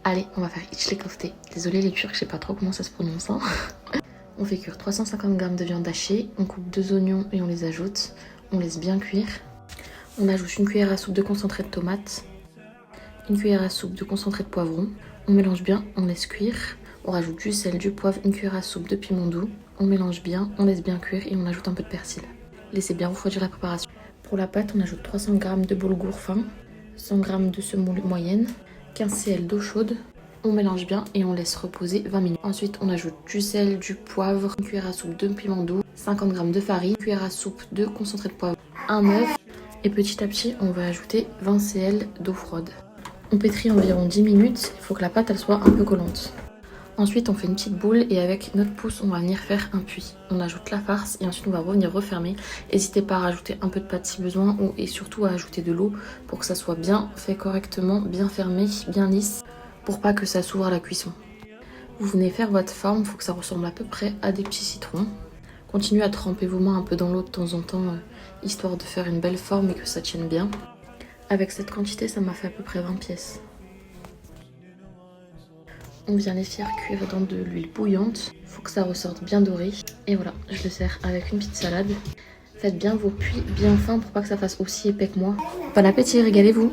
Allez, on va faire içli köfte. Désolée les Turcs, je sais pas trop comment ça se prononce. Hein. On fait cuire 350 g de viande hachée, on coupe 2 oignons et on les ajoute. On laisse bien cuire. On ajoute une cuillère à soupe de concentré de tomate, une cuillère à soupe de concentré de poivron. On mélange bien, on laisse cuire. On rajoute du sel, du poivre, une cuillère à soupe de piment doux. On mélange bien, on laisse bien cuire et on ajoute un peu de persil. Laissez bien refroidir la préparation. Pour la pâte, on ajoute 300 g de boulgour fin, 100 g de semoule moyenne, 15 cl d'eau chaude. On mélange bien et on laisse reposer 20 minutes. Ensuite, on ajoute du sel, du poivre, une cuillère à soupe de piment doux, 50 g de farine, une cuillère à soupe de concentré de poivre, un œuf. Et petit à petit, on va ajouter 20 cl d'eau froide. On pétrit environ 10 minutes, il faut que la pâte elle soit un peu collante. Ensuite, on fait une petite boule et avec notre pouce, on va venir faire un puits. On ajoute la farce et ensuite on va revenir refermer. N'hésitez pas à rajouter un peu de pâte si besoin et surtout à ajouter de l'eau pour que ça soit bien fait correctement, bien fermé, bien lisse, pour pas que ça s'ouvre à la cuisson. Vous venez faire votre forme, il faut que ça ressemble à peu près à des petits citrons. Continuez à tremper vos mains un peu dans l'eau de temps en temps, histoire de faire une belle forme et que ça tienne bien. Avec cette quantité, ça m'a fait à peu près 20 pièces. On vient les faire cuire dans de l'huile bouillante. Il faut que ça ressorte bien doré. Et voilà, je le sers avec une petite salade. Faites bien vos puits bien fins pour pas que ça fasse aussi épais que moi. Bon appétit, régalez-vous!